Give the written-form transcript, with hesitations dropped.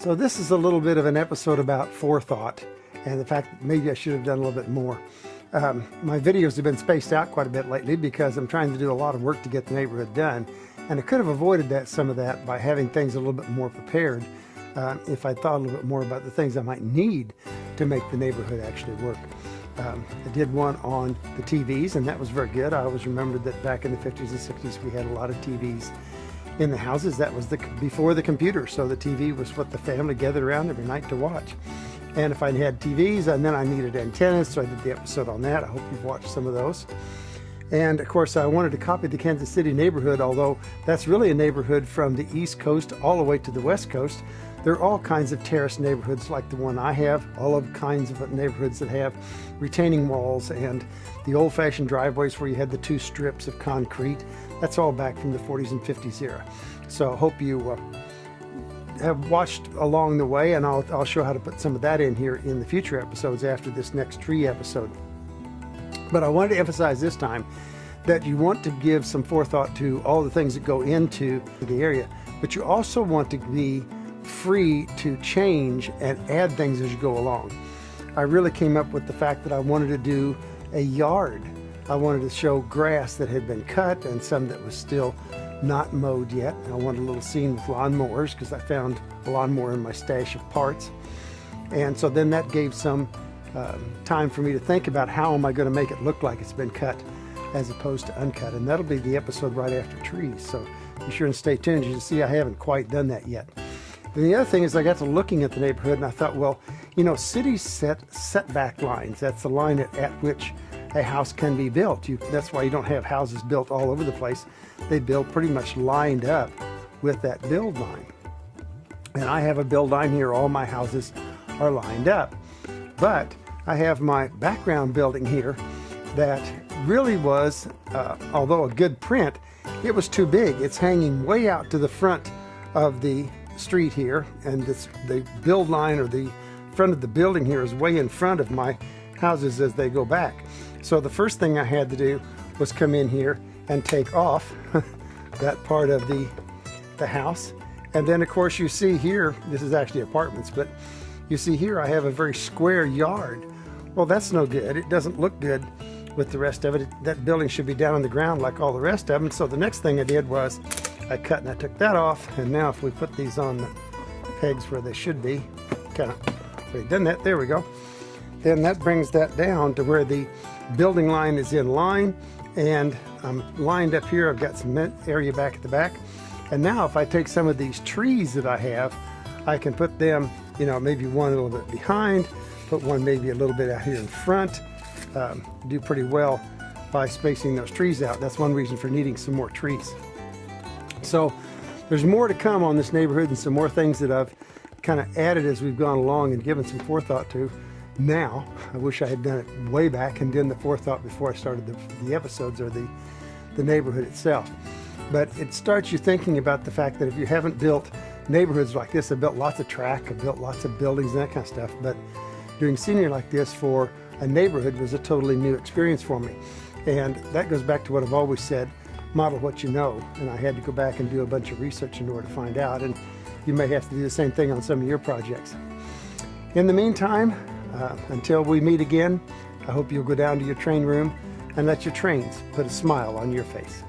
So this is a little bit of an episode about forethought and the fact that maybe I should have done a little bit more. My videos have been spaced out quite a bit lately because I'm trying to do a lot of work to get the neighborhood done, and I could have avoided some of that by having things a little bit more prepared if I thought a little bit more about the things I might need to make the neighborhood actually work. I did one on the TVs, and that was very good. I always remembered that back in the 50s and 60s we had a lot of TVs in the houses. That was before the computer, so the TV was what the family gathered around every night to watch. And if I had TVs, and then I needed antennas, so I did the episode on that. I hope you've watched some of those. And of course I wanted to copy the Kansas City neighborhood, although that's really a neighborhood from the East Coast all the way to the West Coast. There are all kinds of terrace neighborhoods like the one I have, all of kinds of neighborhoods that have retaining walls and the old-fashioned driveways where you had the two strips of concrete. That's all back from the 40s and 50s era. So I hope you have watched along the way, and I'll show how to put some of that in here in the future episodes after this next tree episode. But I wanted to emphasize this time that you want to give some forethought to all the things that go into the area, but you also want to be free to change and add things as you go along. I really came up with the fact that I wanted to do a yard. I wanted to show grass that had been cut and some that was still not mowed yet. I wanted a little scene with lawnmowers because I found a lawnmower in my stash of parts. And so then that gave some time for me to think about how am I going to make it look like it's been cut as opposed to uncut. And that'll be the episode right after trees. So be sure and stay tuned. You can see I haven't quite done that yet. And the other thing is I got to looking at the neighborhood and I thought, well, you know, cities set setback lines. That's the line at which a house can be built. That's why you don't have houses built all over the place. They build pretty much lined up with that build line. And I have a build line here. All my houses are lined up. But I have my background building here that really was, although a good print, it was too big. It's hanging way out to the front of the street here, and the build line or the front of the building here is way in front of my houses as they go back. So the first thing I had to do was come in here and take off that part of the house. And then of course you see here, this is actually apartments, but you see here I have a very square yard. Well, that's no good. It doesn't look good with the rest of it. That building should be down on the ground like all the rest of them. So the next thing I did was I cut and I took that off, and now if we put these on the pegs where they should be, kind of already done that, there we go. Then that brings that down to where the building line is in line, and I'm lined up here. I've got some area back at the back. And now if I take some of these trees that I have, I can put them, you know, maybe one a little bit behind, put one maybe a little bit out here in front. Do pretty well by spacing those trees out. That's one reason for needing some more trees. So there's more to come on this neighborhood and some more things that I've kind of added as we've gone along and given some forethought to. Now, I wish I had done it way back and done the forethought before I started the episodes or the neighborhood itself. But it starts you thinking about the fact that if you haven't built neighborhoods like this, I've built lots of track, I've built lots of buildings and that kind of stuff, but doing scenery like this for a neighborhood was a totally new experience for me. And that goes back to what I've always said, model what you know, and I had to go back and do a bunch of research in order to find out, and you may have to do the same thing on some of your projects. In the meantime, until we meet again, I hope you'll go down to your train room and let your trains put a smile on your face.